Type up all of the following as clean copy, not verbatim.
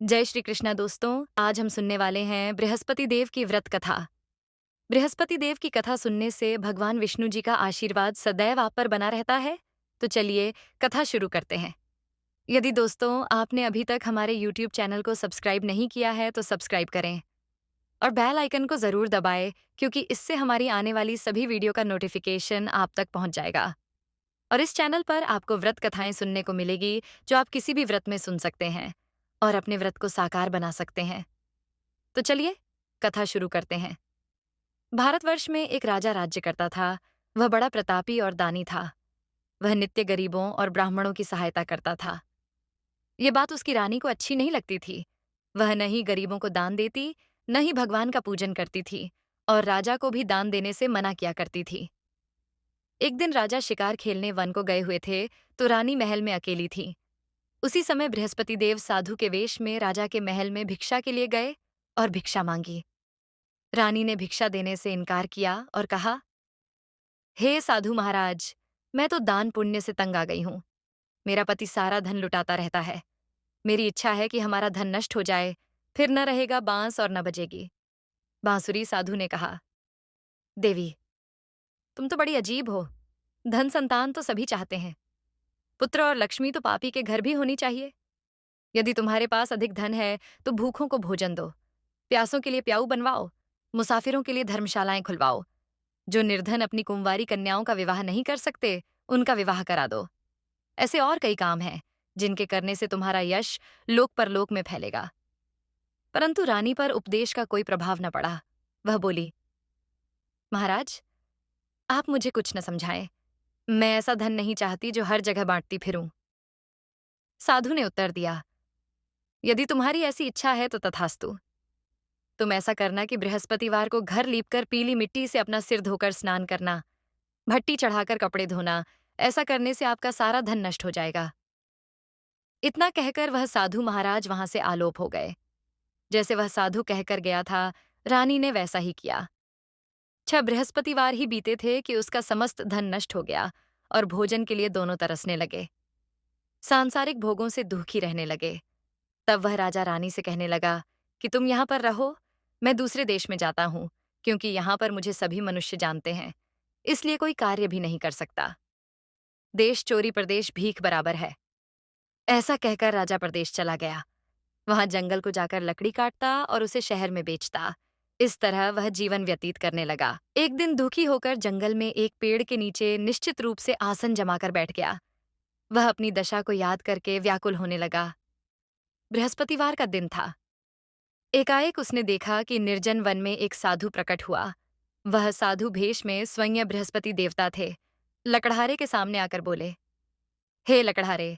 जय श्री कृष्णा दोस्तों। आज हम सुनने वाले हैं बृहस्पति देव की व्रत कथा। बृहस्पति देव की कथा सुनने से भगवान विष्णु जी का आशीर्वाद सदैव आप पर बना रहता है। तो चलिए कथा शुरू करते हैं। यदि दोस्तों आपने अभी तक हमारे YouTube चैनल को सब्सक्राइब नहीं किया है तो सब्सक्राइब करें और बेल आइकन को जरूर दबाएं, क्योंकि इससे हमारी आने वाली सभी वीडियो का नोटिफिकेशन आप तक पहुंच जाएगा। और इस चैनल पर आपको व्रत कथाएं सुनने को मिलेगी जो आप किसी भी व्रत में सुन सकते हैं और अपने व्रत को साकार बना सकते हैं। तो चलिए कथा शुरू करते हैं। भारतवर्ष में एक राजा राज्य करता था। वह बड़ा प्रतापी और दानी था। वह नित्य गरीबों और ब्राह्मणों की सहायता करता था। ये बात उसकी रानी को अच्छी नहीं लगती थी। वह न ही गरीबों को दान देती, न ही भगवान का पूजन करती थी, और राजा को भी दान देने से मना किया करती थी। एक दिन राजा शिकार खेलने वन को गए हुए थे, तो रानी महल में अकेली थी। उसी समय बृहस्पति देव साधु के वेश में राजा के महल में भिक्षा के लिए गए और भिक्षा मांगी। रानी ने भिक्षा देने से इनकार किया और कहा, हे साधु महाराज, मैं तो दान पुण्य से तंग आ गई हूं। मेरा पति सारा धन लुटाता रहता है। मेरी इच्छा है कि हमारा धन नष्ट हो जाए, फिर न रहेगा बांस और न बजेगी। बांसुरी साधु ने कहा, देवी, तुम तो बड़ी अजीब हो। धन संतान तो सभी चाहते हैं। पुत्र और लक्ष्मी तो पापी के घर भी होनी चाहिए। यदि तुम्हारे पास अधिक धन है तो भूखों को भोजन दो, प्यासों के लिए प्याऊ बनवाओ, मुसाफिरों के लिए धर्मशालाएं खुलवाओ। जो निर्धन अपनी कुंवारी कन्याओं का विवाह नहीं कर सकते, उनका विवाह करा दो। ऐसे और कई काम हैं जिनके करने से तुम्हारा यश लोक परलोक में फैलेगा। परंतु रानी पर उपदेश का कोई प्रभाव न पड़ा। वह बोली, महाराज, आप मुझे कुछ न समझाएं। मैं ऐसा धन नहीं चाहती जो हर जगह बांटती फिरूं। साधु ने उत्तर दिया, यदि तुम्हारी ऐसी इच्छा है तो तथास्तु। तुम ऐसा करना कि बृहस्पतिवार को घर लीपकर पीली मिट्टी से अपना सिर धोकर स्नान करना, भट्टी चढ़ाकर कपड़े धोना। ऐसा करने से आपका सारा धन नष्ट हो जाएगा। इतना कहकर वह साधु महाराज वहां से आलोप हो गए। जैसे वह साधु कहकर गया था, रानी ने वैसा ही किया। 6 बृहस्पतिवार ही बीते थे कि उसका समस्त धन नष्ट हो गया और भोजन के लिए दोनों तरसने लगे। सांसारिक भोगों से दुखी रहने लगे। तब वह राजा रानी से कहने लगा कि तुम यहाँ पर रहो, मैं दूसरे देश में जाता हूँ, क्योंकि यहाँ पर मुझे सभी मनुष्य जानते हैं, इसलिए कोई कार्य भी नहीं कर सकता। देश चोरी प्रदेश भीख बराबर है। ऐसा कहकर राजा प्रदेश चला गया। वहां जंगल को जाकर लकड़ी काटता और उसे शहर में बेचता। इस तरह वह जीवन व्यतीत करने लगा। एक दिन दुखी होकर जंगल में एक पेड़ के नीचे निश्चित रूप से आसन जमाकर बैठ गया। वह अपनी दशा को याद करके व्याकुल होने लगा। बृहस्पतिवार का दिन था। एकाएक उसने देखा कि निर्जन वन में एक साधु प्रकट हुआ। वह साधु भेष में स्वयं बृहस्पति देवता थे। लकड़हारे के सामने आकर बोले, हे लकड़हारे,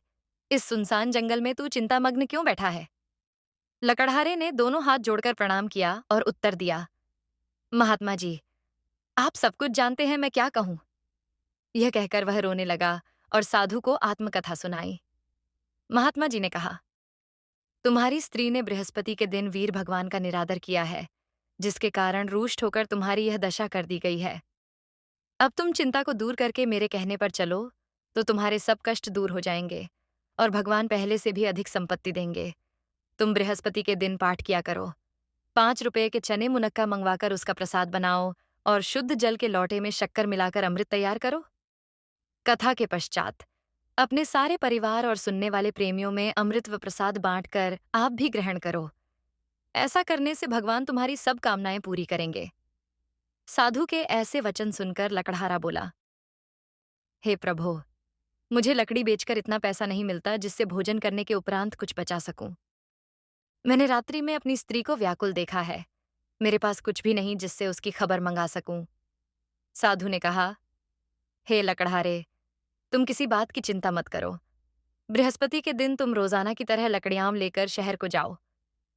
इस सुनसान जंगल में तू चिंतामग्न क्यों बैठा है? लकड़हारे ने दोनों हाथ जोड़कर प्रणाम किया और उत्तर दिया, महात्मा जी, आप सब कुछ जानते हैं, मैं क्या कहूं? यह कहकर वह रोने लगा और साधु को आत्मकथा सुनाई। महात्मा जी ने कहा, तुम्हारी स्त्री ने बृहस्पति के दिन वीर भगवान का निरादर किया है, जिसके कारण रुष्ट होकर तुम्हारी यह दशा कर दी गई है। अब तुम चिंता को दूर करके मेरे कहने पर चलो, तो तुम्हारे सब कष्ट दूर हो जाएंगे और भगवान पहले से भी अधिक संपत्ति देंगे। तुम बृहस्पति के दिन पाठ किया करो। 5 रुपए के चने मुनक्का मंगवाकर उसका प्रसाद बनाओ और शुद्ध जल के लौटे में शक्कर मिलाकर अमृत तैयार करो। कथा के पश्चात अपने सारे परिवार और सुनने वाले प्रेमियों में अमृत व प्रसाद बांटकर आप भी ग्रहण करो। ऐसा करने से भगवान तुम्हारी सब कामनाएं पूरी करेंगे। साधु के ऐसे वचन सुनकर लकड़हारा बोला, हे प्रभो, मुझे लकड़ी बेचकर इतना पैसा नहीं मिलता जिससे भोजन करने के उपरांत कुछ बचा सकूं। मैंने रात्रि में अपनी स्त्री को व्याकुल देखा है। मेरे पास कुछ भी नहीं जिससे उसकी खबर मंगा सकूं। साधु ने कहा, हे लकड़हारे, तुम किसी बात की चिंता मत करो। बृहस्पति के दिन तुम रोजाना की तरह लकड़ियां लेकर शहर को जाओ।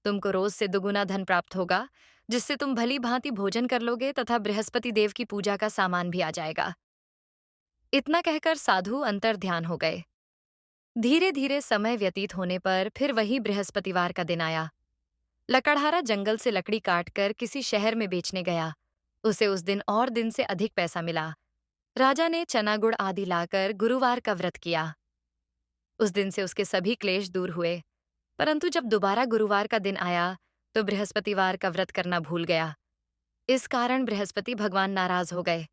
तुमको रोज से दुगुना धन प्राप्त होगा, जिससे तुम भली भांति भोजन कर लोगे तथा बृहस्पति देव की पूजा का सामान भी आ जाएगा। इतना कहकर साधु अंतर ध्यान हो गए। धीरे धीरे समय व्यतीत होने पर फिर वही बृहस्पतिवार का दिन आया। लकड़हारा जंगल से लकड़ी काटकर किसी शहर में बेचने गया। उसे उस दिन और दिन से अधिक पैसा मिला। राजा ने चना गुड़ आदि लाकर गुरुवार का व्रत किया। उस दिन से उसके सभी क्लेश दूर हुए। परंतु जब दोबारा गुरुवार का दिन आया तो बृहस्पतिवार का व्रत करना भूल गया। इस कारण बृहस्पति भगवान नाराज हो गए।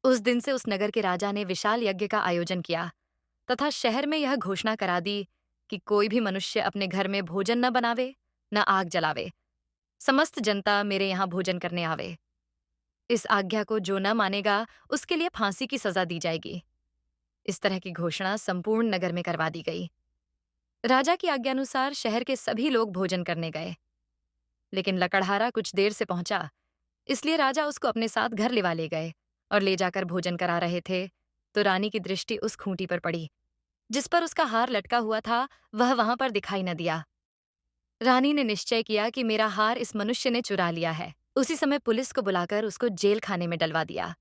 उस दिन से उस नगर के राजा ने विशाल यज्ञ का आयोजन किया तथा शहर में यह घोषणा करा दी कि कोई भी मनुष्य अपने घर में भोजन न बनावे, न आग जलावे। समस्त जनता मेरे यहाँ भोजन करने आवे। इस आज्ञा को जो न मानेगा उसके लिए फांसी की सजा दी जाएगी। इस तरह की घोषणा संपूर्ण नगर में करवा दी गई। राजा की आज्ञानुसार शहर के सभी लोग भोजन करने गए, लेकिन लकड़हारा कुछ देर से पहुंचा, इसलिए राजा उसको अपने साथ घर लिवा ले गए और ले जाकर भोजन करा रहे थे तो रानी की दृष्टि उस खूंटी पर पड़ी जिस पर उसका हार लटका हुआ था। वह वहां पर दिखाई न दिया। रानी ने निश्चय किया कि मेरा हार इस मनुष्य ने चुरा लिया है। उसी समय पुलिस को बुलाकर उसको जेल खाने में डलवा दिया।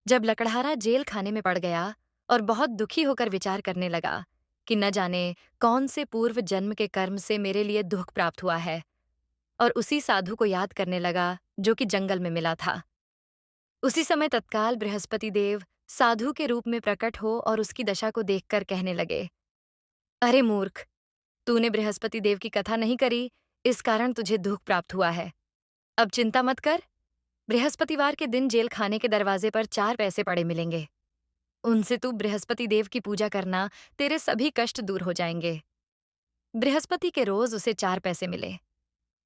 जब लकड़हारा जेल खाने में पड़ गया और बहुत दुखी होकर विचार करने लगा कि न जाने कौन से पूर्व जन्म के कर्म से मेरे लिए दुख प्राप्त हुआ है, और उसी साधु को याद करने लगा जो कि जंगल में मिला था। उसी समय तत्काल बृहस्पति देव साधु के रूप में प्रकट हो और उसकी दशा को देखकर कहने लगे, अरे मूर्ख, तूने बृहस्पति देव की कथा नहीं करी, इस कारण तुझे दुख प्राप्त हुआ है। अब चिंता मत कर, बृहस्पतिवार के दिन जेल खाने के दरवाजे पर 4 पैसे पड़े मिलेंगे। उनसे तू बृहस्पति देव की पूजा करना, तेरे सभी कष्ट दूर हो जाएंगे। बृहस्पति के रोज उसे 4 पैसे मिले।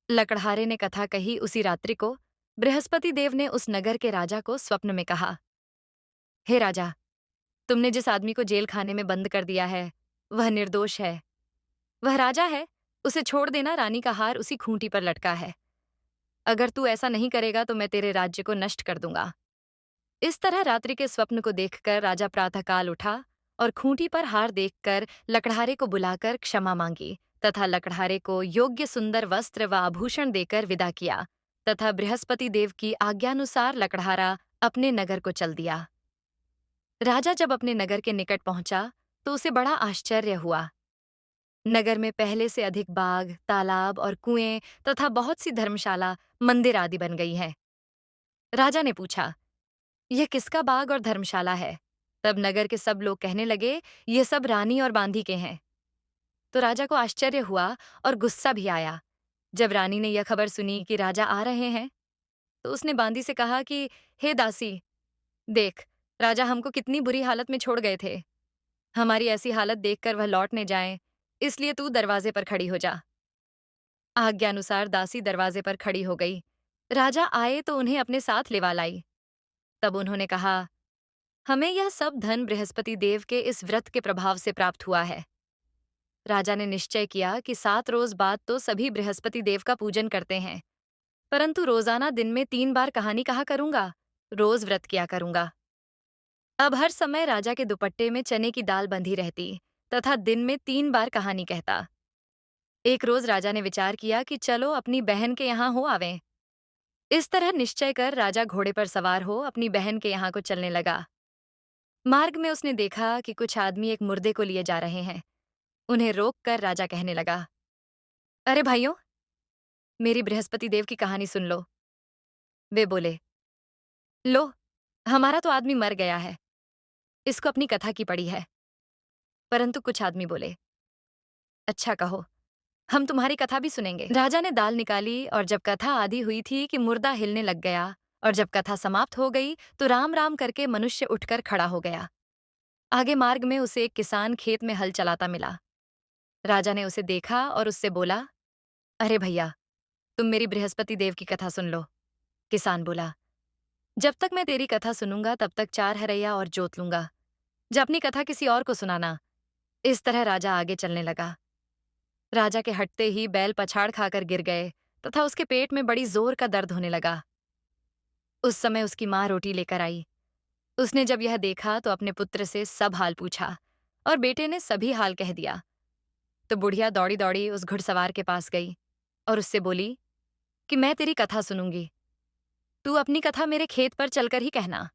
लकड़हारे ने कथा कही उसी रात्रि को बृहस्पति देव ने उस नगर के राजा को स्वप्न में कहा, हे राजा, तुमने जिस आदमी को जेल खाने में बंद कर दिया है वह निर्दोष है। वह राजा है, उसे छोड़ देना। रानी का हार उसी खूंटी पर लटका है। अगर तू ऐसा नहीं करेगा तो मैं तेरे राज्य को नष्ट कर दूंगा। इस तरह रात्रि के स्वप्न को देखकर राजा प्रातःकाल उठा और खूंटी पर हार देखकर लकड़हारे को बुलाकर क्षमा मांगी तथा लकड़हारे को योग्य सुंदर वस्त्र व आभूषण देकर विदा किया तथा बृहस्पति देव की आज्ञानुसार लकड़हारा अपने नगर को चल दिया। राजा जब अपने नगर के निकट पहुंचा तो उसे बड़ा आश्चर्य हुआ। नगर में पहले से अधिक बाग, तालाब और कुएं तथा बहुत सी धर्मशाला, मंदिर आदि बन गई हैं। राजा ने पूछा, यह किसका बाग और धर्मशाला है? तब नगर के सब लोग कहने लगे, ये सब रानी और बांदी के हैं। तो राजा को आश्चर्य हुआ और गुस्सा भी आया। जब रानी ने यह खबर सुनी कि राजा आ रहे हैं, तो उसने बांदी से कहा कि हे दासी, देख, राजा हमको कितनी बुरी हालत में छोड़ गए थे। हमारी ऐसी हालत देखकर वह लौट न जाएं, इसलिए तू दरवाजे पर खड़ी हो जा। आज्ञानुसार दासी दरवाजे पर खड़ी हो गई। राजा आए तो उन्हें अपने साथ लिवा लाई। तब उन्होंने कहा, हमें यह सब धन बृहस्पति देव के इस व्रत के प्रभाव से प्राप्त हुआ है। राजा ने निश्चय किया कि 7 रोज बाद तो सभी बृहस्पति देव का पूजन करते हैं, परंतु रोजाना दिन में 3 बार कहानी कहा करूंगा, रोज व्रत किया करूंगा। अब हर समय राजा के दुपट्टे में चने की दाल बंधी रहती तथा दिन में 3 बार कहानी कहता। एक रोज राजा ने विचार किया कि चलो अपनी बहन के यहाँ हो आवें। इस तरह निश्चय कर राजा घोड़े पर सवार हो अपनी बहन के यहाँ को चलने लगा। मार्ग में उसने देखा कि कुछ आदमी एक मुर्दे को लिए जा रहे हैं। उन्हें रोककर राजा कहने लगा, अरे भाइयों, मेरी बृहस्पति देव की कहानी सुन लो। वे बोले, लो, हमारा तो आदमी मर गया है, इसको अपनी कथा की पड़ी है। परंतु कुछ आदमी बोले, अच्छा कहो, हम तुम्हारी कथा भी सुनेंगे। राजा ने दाल निकाली और जब कथा आधी हुई थी कि मुर्दा हिलने लग गया, और जब कथा समाप्त हो गई तो राम राम करके मनुष्य उठकर खड़ा हो गया। आगे मार्ग में उसे एक किसान खेत में हल चलाता मिला। राजा ने उसे देखा और उससे बोला, अरे भैया, तुम मेरी बृहस्पति देव की कथा सुन लो। किसान बोला, जब तक मैं तेरी कथा सुनूंगा तब तक 4 हरैया और जोत लूंगा। जब अपनी कथा किसी और को सुनाना। इस तरह राजा आगे चलने लगा। राजा के हटते ही बैल पछाड़ खाकर गिर गए तथा उसके पेट में बड़ी जोर का दर्द होने लगा। उस समय उसकी माँ रोटी लेकर आई। उसने जब यह देखा तो अपने पुत्र से सब हाल पूछा और बेटे ने सभी हाल कह दिया। तो बुढ़िया दौड़ी दौड़ी उस घुड़सवार के पास गई और उससे बोली कि मैं तेरी कथा सुनूंगी, तू अपनी कथा मेरे खेत पर चलकर ही कहना।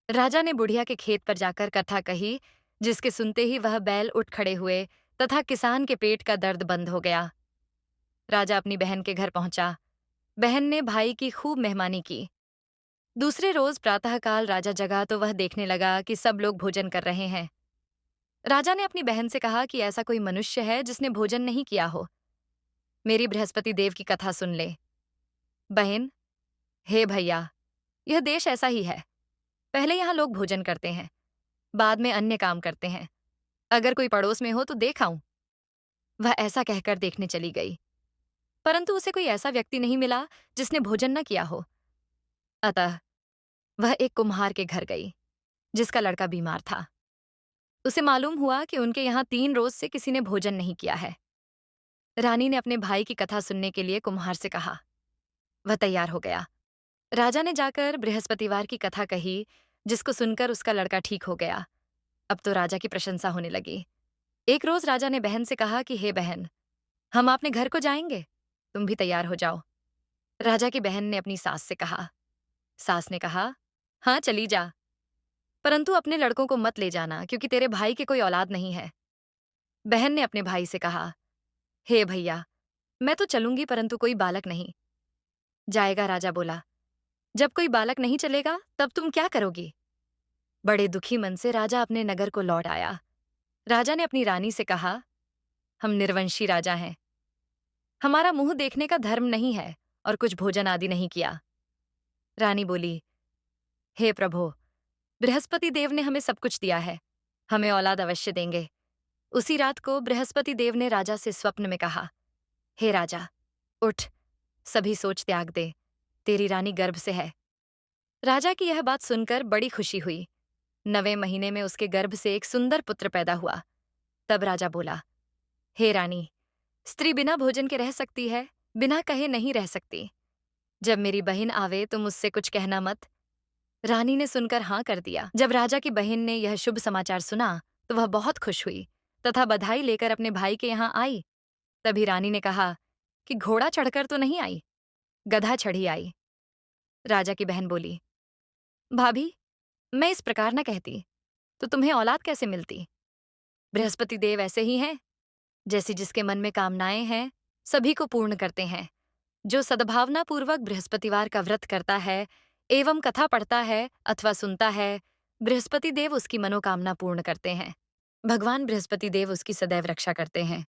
राजा ने बुढ़िया के खेत पर जाकर कथा कही, जिसके सुनते ही वह बैल उठ खड़े हुए तथा किसान के पेट का दर्द बंद हो गया। राजा अपनी बहन के घर पहुंचा। बहन ने भाई की खूब मेहमानी की। दूसरे रोज प्रातःकाल राजा जगा तो वह देखने लगा कि सब लोग भोजन कर रहे हैं। राजा ने अपनी बहन से कहा कि ऐसा कोई मनुष्य है जिसने भोजन नहीं किया हो। मेरी बृहस्पति देव की कथा सुन ले। बहन, हे भैया, यह देश ऐसा ही है। पहले यहाँ लोग भोजन करते हैं, बाद में अन्य काम करते हैं। अगर कोई पड़ोस में हो तो देख आऊं। वह ऐसा कहकर देखने चली गई, परंतु उसे कोई ऐसा व्यक्ति नहीं मिला जिसने भोजन न किया हो। अतः वह एक कुम्हार के घर गई, जिसका लड़का बीमार था। उसे मालूम हुआ कि उनके यहाँ 3 रोज से किसी ने भोजन नहीं किया है। रानी ने अपने भाई की कथा सुनने के लिए कुम्हार से कहा। वह तैयार हो गया। राजा ने जाकर बृहस्पतिवार की कथा कही, जिसको सुनकर उसका लड़का ठीक हो गया। अब तो राजा की प्रशंसा होने लगी। एक रोज राजा ने बहन से कहा कि हे बहन, हम अपने घर को जाएंगे, तुम भी तैयार हो जाओ। राजा की बहन ने अपनी सास से कहा। सास ने कहा, हाँ चली जा, परंतु अपने लड़कों को मत ले जाना, क्योंकि तेरे भाई की कोई औलाद नहीं है। बहन ने अपने भाई से कहा, हे भैया, मैं तो चलूंगी, परंतु कोई बालक नहीं जाएगा। राजा बोला, जब कोई बालक नहीं चलेगा तब तुम क्या करोगी? बड़े दुखी मन से राजा अपने नगर को लौट आया। राजा ने अपनी रानी से कहा, हम निर्वंशी राजा हैं, हमारा मुंह देखने का धर्म नहीं है और कुछ भोजन आदि नहीं किया। रानी बोली, हे प्रभु, बृहस्पति देव ने हमें सब कुछ दिया है, हमें औलाद अवश्य देंगे। उसी रात को बृहस्पति देव ने राजा से स्वप्न में कहा, हे राजा, उठ, सभी सोच त्याग दे, तेरी रानी गर्भ से है। राजा की यह बात सुनकर बड़ी खुशी हुई। 9वें महीने में उसके गर्भ से एक सुंदर पुत्र पैदा हुआ। तब राजा बोला, हे रानी, स्त्री बिना भोजन के रह सकती है, बिना कहे नहीं रह सकती। जब मेरी बहन आवे तो मुझसे कुछ कहना मत। रानी ने सुनकर हाँ कर दिया। जब राजा की बहन ने यह शुभ समाचार सुना तो वह बहुत खुश हुई तथा बधाई लेकर अपने भाई के यहाँ आई। तभी रानी ने कहा कि घोड़ा चढ़कर तो नहीं आई, गधा चढ़ी आई। राजा की बहन बोली, भाभी, मैं इस प्रकार न कहती, तो तुम्हें औलाद कैसे मिलती? बृहस्पति देव ऐसे ही हैं, जैसी जिसके मन में कामनाएं हैं, सभी को पूर्ण करते हैं। जो सद्भावना पूर्वक बृहस्पतिवार का व्रत करता है एवं कथा पढ़ता है अथवा सुनता है, बृहस्पति देव उसकी मनोकामना पूर्ण करते हैं। भगवान बृहस्पति देव उसकी सदैव रक्षा करते हैं।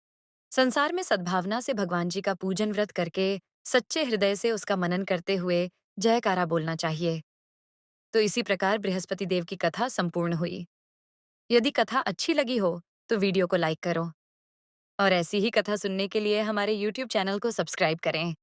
संसार में सद्भावना से भगवान जी का पूजन व्रत करके सच्चे हृदय से उसका मनन करते हुए जयकारा बोलना चाहिए। तो इसी प्रकार बृहस्पति देव की कथा संपूर्ण हुई। यदि कथा अच्छी लगी हो तो वीडियो को लाइक करो और ऐसी ही कथा सुनने के लिए हमारे YouTube चैनल को सब्सक्राइब करें।